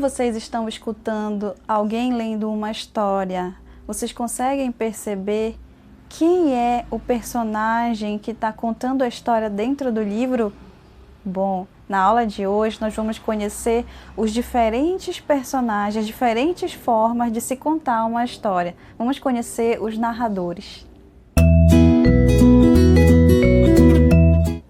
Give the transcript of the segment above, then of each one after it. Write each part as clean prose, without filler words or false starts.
Quando vocês estão escutando alguém lendo uma história, vocês conseguem perceber quem é o personagem que está contando a história dentro do livro? Bom, na aula de hoje nós vamos conhecer os diferentes personagens, diferentes formas de se contar uma história. Vamos conhecer os narradores.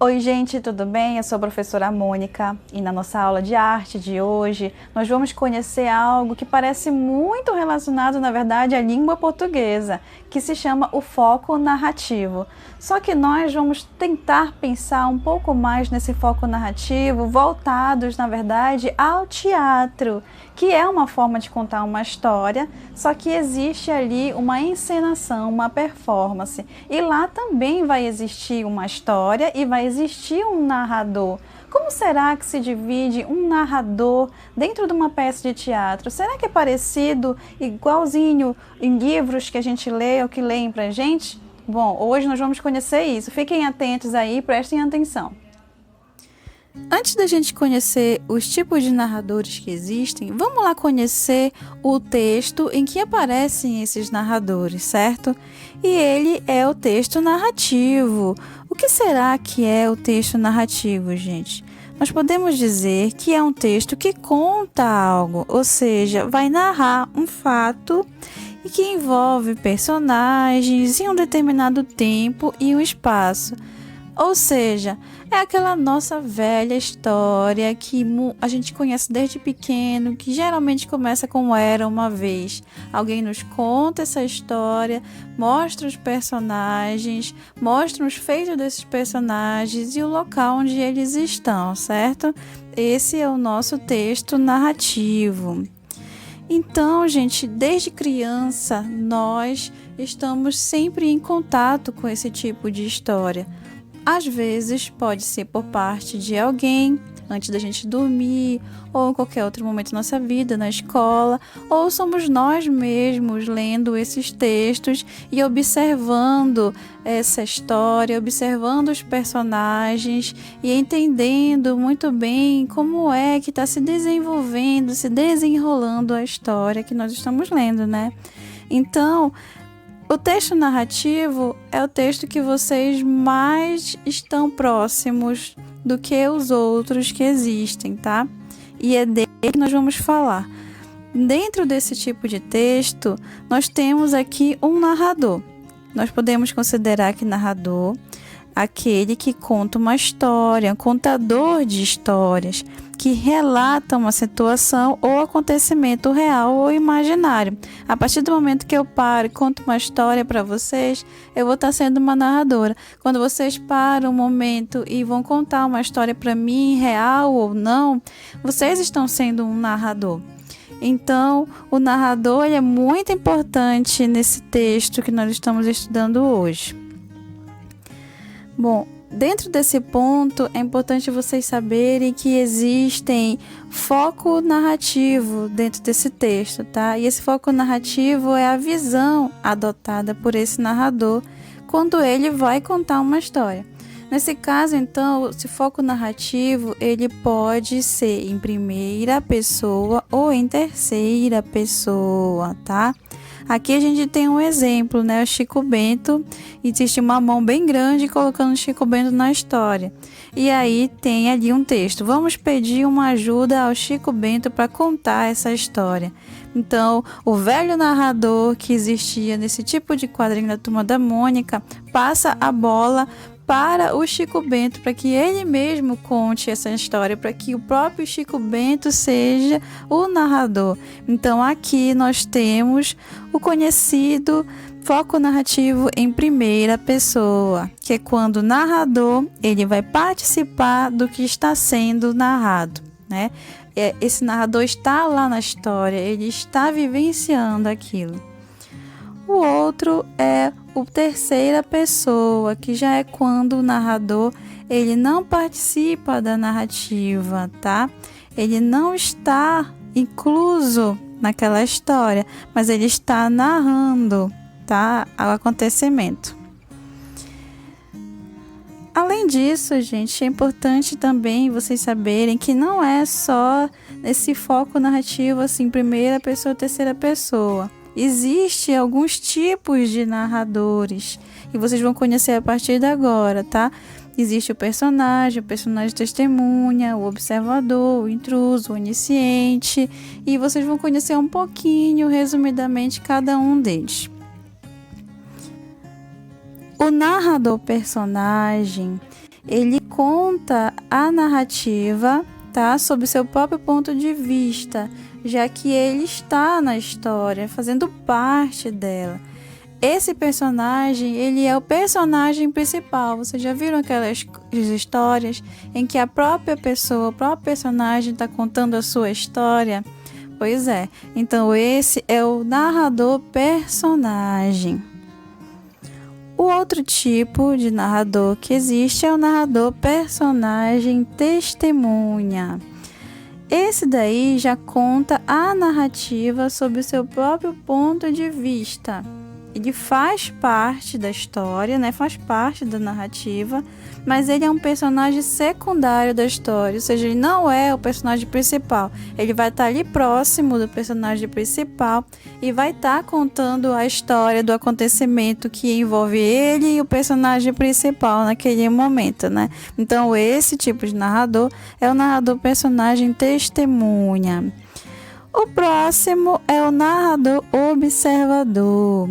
Oi gente, tudo bem? Eu sou a professora Mônica e na nossa aula de arte de hoje nós vamos conhecer algo que parece muito relacionado, na verdade, à língua portuguesa, que se chama o foco narrativo. Só que nós vamos tentar pensar um pouco mais nesse foco narrativo, voltados, na verdade, ao teatro, que é uma forma de contar uma história, só que existe ali uma encenação, uma performance. E lá também vai existir uma história e vai existir um narrador. Como será que se divide um narrador dentro de uma peça de teatro? Será que é parecido, igualzinho em livros que a gente lê ou que leem pra gente? Bom, hoje nós vamos conhecer isso. Fiquem atentos aí, prestem atenção. Antes da gente conhecer os tipos de narradores que existem, vamos lá conhecer o texto em que aparecem esses narradores, certo? E ele é o texto narrativo. O que será que é o texto narrativo, gente? Nós podemos dizer que é um texto que conta algo, ou seja, vai narrar um fato e que envolve personagens em um determinado tempo e um espaço. Ou seja, é aquela nossa velha história que a gente conhece desde pequeno, que geralmente começa como era uma vez. Alguém nos conta essa história, mostra os personagens, mostra os feitos desses personagens e o local onde eles estão, certo? Esse é o nosso texto narrativo. Então, gente, desde criança, nós estamos sempre em contato com esse tipo de história. Às vezes pode ser por parte de alguém, antes da gente dormir, ou em qualquer outro momento da nossa vida, na escola, ou somos nós mesmos lendo esses textos e observando essa história, observando os personagens e entendendo muito bem como é que está se desenvolvendo, se desenrolando a história que nós estamos lendo, né? Então, o texto narrativo é o texto que vocês mais estão próximos do que os outros que existem, tá? E é dele que nós vamos falar. Dentro desse tipo de texto, nós temos aqui um narrador. Nós podemos considerar que narrador aquele que conta uma história, um contador de histórias, que relata uma situação ou acontecimento real ou imaginário. A partir do momento que eu paro e conto uma história para vocês, eu vou estar sendo uma narradora. Quando vocês param um momento e vão contar uma história para mim, real ou não, vocês estão sendo um narrador. Então, o narrador ele é muito importante nesse texto que nós estamos estudando hoje. Bom, dentro desse ponto é importante vocês saberem que existem foco narrativo dentro desse texto, tá? E esse foco narrativo é a visão adotada por esse narrador quando ele vai contar uma história. Nesse caso, então, esse foco narrativo ele pode ser em primeira pessoa ou em terceira pessoa, tá? Aqui a gente tem um exemplo, né? O Chico Bento, existe uma mão bem grande colocando o Chico Bento na história. E aí tem ali um texto. Vamos pedir uma ajuda ao Chico Bento para contar essa história. Então, o velho narrador que existia nesse tipo de quadrinho da Turma da Mônica passa a bola para o Chico Bento, para que ele mesmo conte essa história, para que o próprio Chico Bento seja o narrador. Então aqui nós temos o conhecido foco narrativo em primeira pessoa, que é quando o narrador ele vai participar do que está sendo narrado, né? Esse narrador está lá na história, ele está vivenciando aquilo. O outro é o terceira pessoa, que já é quando o narrador ele não participa da narrativa, tá? Ele não está incluso naquela história, mas ele está narrando, tá? O acontecimento. Além disso, gente, é importante também vocês saberem que não é só esse foco narrativo assim, primeira pessoa, terceira pessoa. Existem alguns tipos de narradores e vocês vão conhecer a partir de agora, tá? Existe o personagem testemunha, o observador, o intruso, o onisciente, e vocês vão conhecer um pouquinho, resumidamente, cada um deles. O narrador personagem, ele conta a narrativa, tá, sob seu próprio ponto de vista, já que ele está na história, fazendo parte dela. Esse personagem, ele é o personagem principal. Vocês já viram aquelas histórias em que a própria pessoa, o próprio personagem está contando a sua história? Pois é, então esse é o narrador personagem. O outro tipo de narrador que existe é o narrador personagem testemunha. Esse daí já conta a narrativa sob o seu próprio ponto de vista. Ele faz parte da história, né? Faz parte da narrativa, mas ele é um personagem secundário da história, ou seja, ele não é o personagem principal. Ele vai estar ali próximo do personagem principal e vai estar contando a história do acontecimento que envolve ele e o personagem principal naquele momento, né? Então, esse tipo de narrador é o narrador personagem testemunha. O próximo é o narrador observador.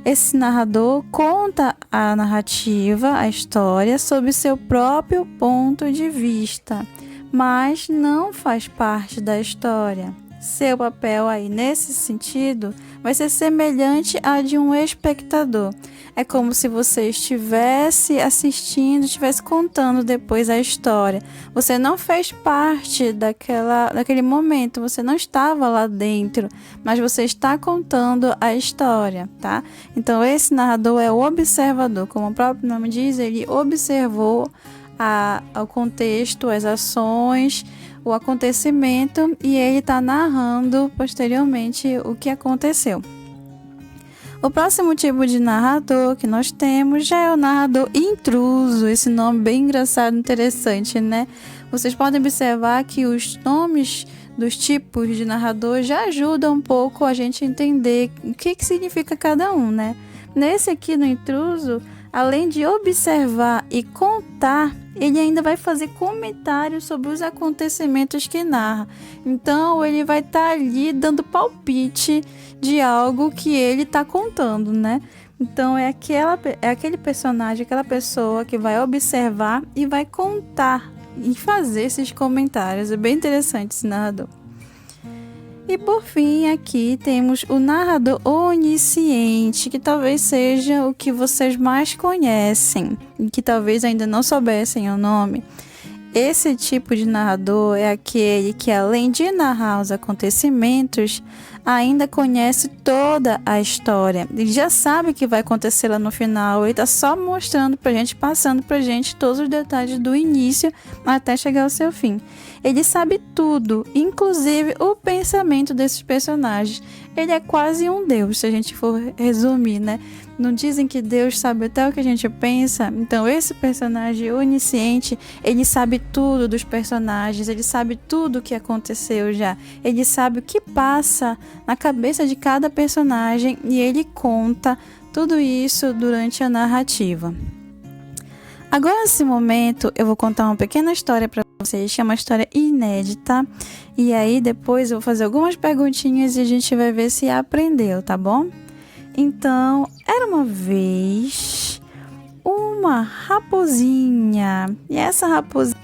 Esse narrador conta a narrativa, a história, sob seu próprio ponto de vista, mas não faz parte da história. Seu papel aí, nesse sentido, vai ser semelhante a de um espectador. É como se você estivesse assistindo, estivesse contando depois a história. Você não fez parte daquele momento, você não estava lá dentro, mas você está contando a história, tá? Então, esse narrador é o observador. Como o próprio nome diz, ele observou o contexto, as ações, o acontecimento, e ele está narrando posteriormente o que aconteceu. O próximo tipo de narrador que nós temos já é o narrador intruso. Esse nome bem engraçado, interessante, né? Vocês podem observar que os nomes dos tipos de narrador já ajudam um pouco a gente a entender o que significa cada um, né? Nesse aqui, no intruso, além de observar e contar, ele ainda vai fazer comentários sobre os acontecimentos que narra. Então, ele vai estar ali dando palpite de algo que ele está contando, né? Então, é aquele personagem, aquela pessoa que vai observar e vai contar e fazer esses comentários. É bem interessante esse narrador. E por fim, aqui temos o narrador onisciente, que talvez seja o que vocês mais conhecem e que talvez ainda não soubessem o nome. Esse tipo de narrador é aquele que, além de narrar os acontecimentos, ainda conhece toda a história. Ele já sabe o que vai acontecer lá no final, ele está só mostrando pra gente, passando pra gente todos os detalhes do início até chegar ao seu fim. Ele sabe tudo, inclusive o pensamento desses personagens. Ele é quase um deus, se a gente for resumir, né? Não dizem que Deus sabe até o que a gente pensa? Então, esse personagem onisciente, ele sabe tudo dos personagens, ele sabe tudo o que aconteceu já. Ele sabe o que passa na cabeça de cada personagem e ele conta tudo isso durante a narrativa. Agora, nesse momento, eu vou contar uma pequena história para vocês, que é uma história inédita. E aí, depois eu vou fazer algumas perguntinhas e a gente vai ver se aprendeu, tá bom? Então, era uma vez uma raposinha. E essa raposinha,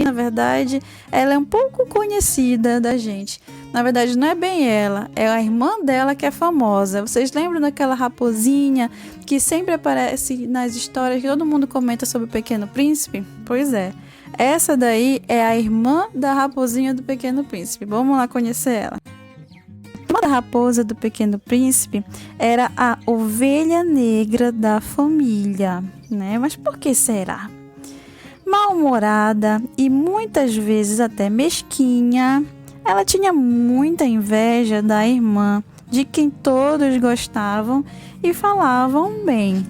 na verdade, ela é um pouco conhecida da gente. Na verdade, não é bem ela, é a irmã dela que é famosa. Vocês lembram daquela raposinha que sempre aparece nas histórias que todo mundo comenta sobre o Pequeno Príncipe? Pois é, essa daí é a irmã da raposinha do Pequeno Príncipe. Vamos lá conhecer ela. A irmã da raposa do Pequeno Príncipe era a ovelha negra da família, né? Mas por que será? Mal-humorada e muitas vezes até mesquinha, ela tinha muita inveja da irmã, de quem todos gostavam e falavam bem.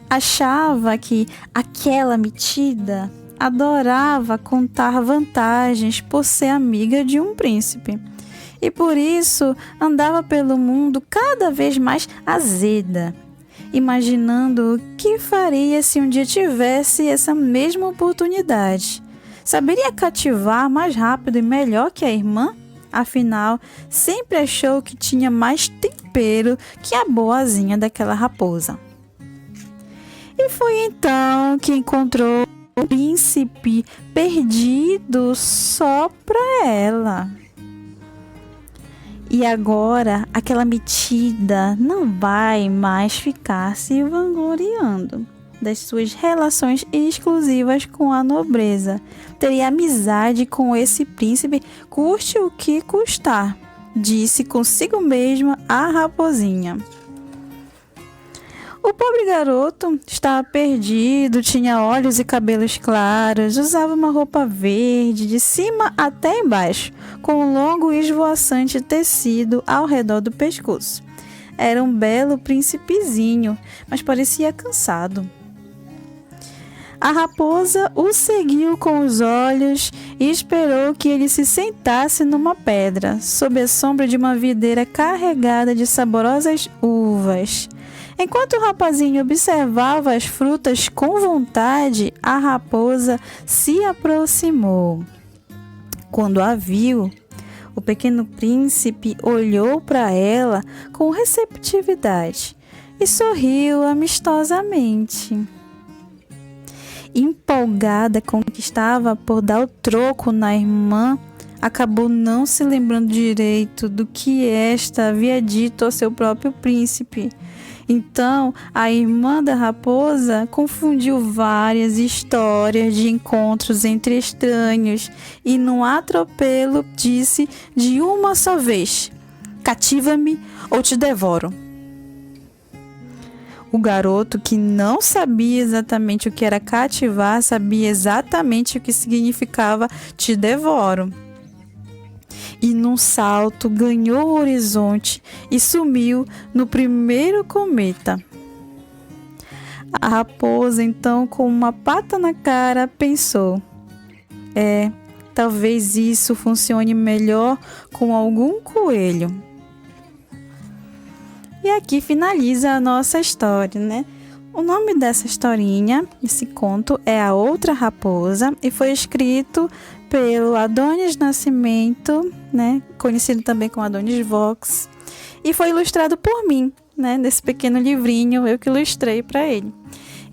achava que aquela metida adorava contar vantagens por ser amiga de um príncipe. E por isso andava pelo mundo cada vez mais azeda, imaginando o que faria se um dia tivesse essa mesma oportunidade. Saberia cativar mais rápido e melhor que a irmã? Afinal, sempre achou que tinha mais tempero que a boazinha daquela raposa. E foi então que encontrou o príncipe perdido só para ela. E agora, aquela metida não vai mais ficar se vangloriando das suas relações exclusivas com a nobreza. Teria amizade com esse príncipe, custe o que custar, disse consigo mesma a raposinha. O pobre garoto estava perdido, tinha olhos e cabelos claros, usava uma roupa verde de cima até embaixo, com um longo e esvoaçante tecido ao redor do pescoço. Era um belo príncipezinho, mas parecia cansado. A raposa o seguiu com os olhos e esperou que ele se sentasse numa pedra, sob a sombra de uma videira carregada de saborosas uvas. Enquanto o rapazinho observava as frutas com vontade, a raposa se aproximou. Quando a viu, o pequeno príncipe olhou para ela com receptividade e sorriu amistosamente. Empolgada com o que estava por dar o troco na irmã, acabou não se lembrando direito do que esta havia dito ao seu próprio príncipe. Então, a irmã da raposa confundiu várias histórias de encontros entre estranhos e, num atropelo, disse de uma só vez: "Cativa-me ou te devoro." O garoto, que não sabia exatamente o que era cativar, sabia exatamente o que significava "te devoro." E num salto ganhou o horizonte e sumiu no primeiro cometa. A raposa, então, com uma pata na cara, pensou: talvez isso funcione melhor com algum coelho. E aqui finaliza a nossa história, né? O nome dessa historinha, esse conto, é A Outra Raposa e foi escrito pelo Adonis Nascimento, né? Conhecido também como Adonis Vox, e foi ilustrado por mim, né? Nesse pequeno livrinho, eu que ilustrei para ele.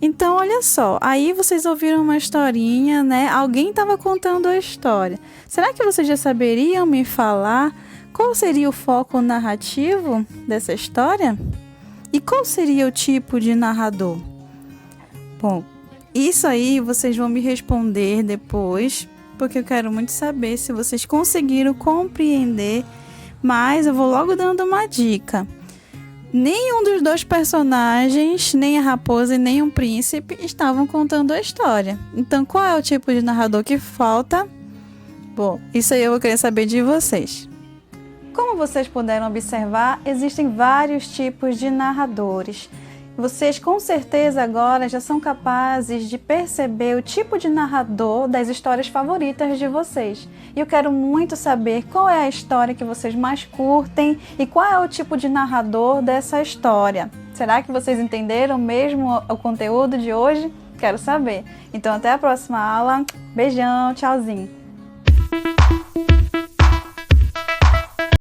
Então, olha só, aí vocês ouviram uma historinha, né? Alguém estava contando a história. Será que vocês já saberiam me falar qual seria o foco narrativo dessa história? E qual seria o tipo de narrador? Bom, isso aí vocês vão me responder depois, porque eu quero muito saber se vocês conseguiram compreender, mas eu vou logo dando uma dica. Nenhum dos dois personagens, nem a raposa e nem o príncipe, estavam contando a história. Então, qual é o tipo de narrador que falta? Bom, isso aí eu vou querer saber de vocês. Como vocês puderam observar, existem vários tipos de narradores. Vocês com certeza agora já são capazes de perceber o tipo de narrador das histórias favoritas de vocês. E eu quero muito saber qual é a história que vocês mais curtem e qual é o tipo de narrador dessa história. Será que vocês entenderam mesmo o conteúdo de hoje? Quero saber. Então até a próxima aula. Beijão, tchauzinho.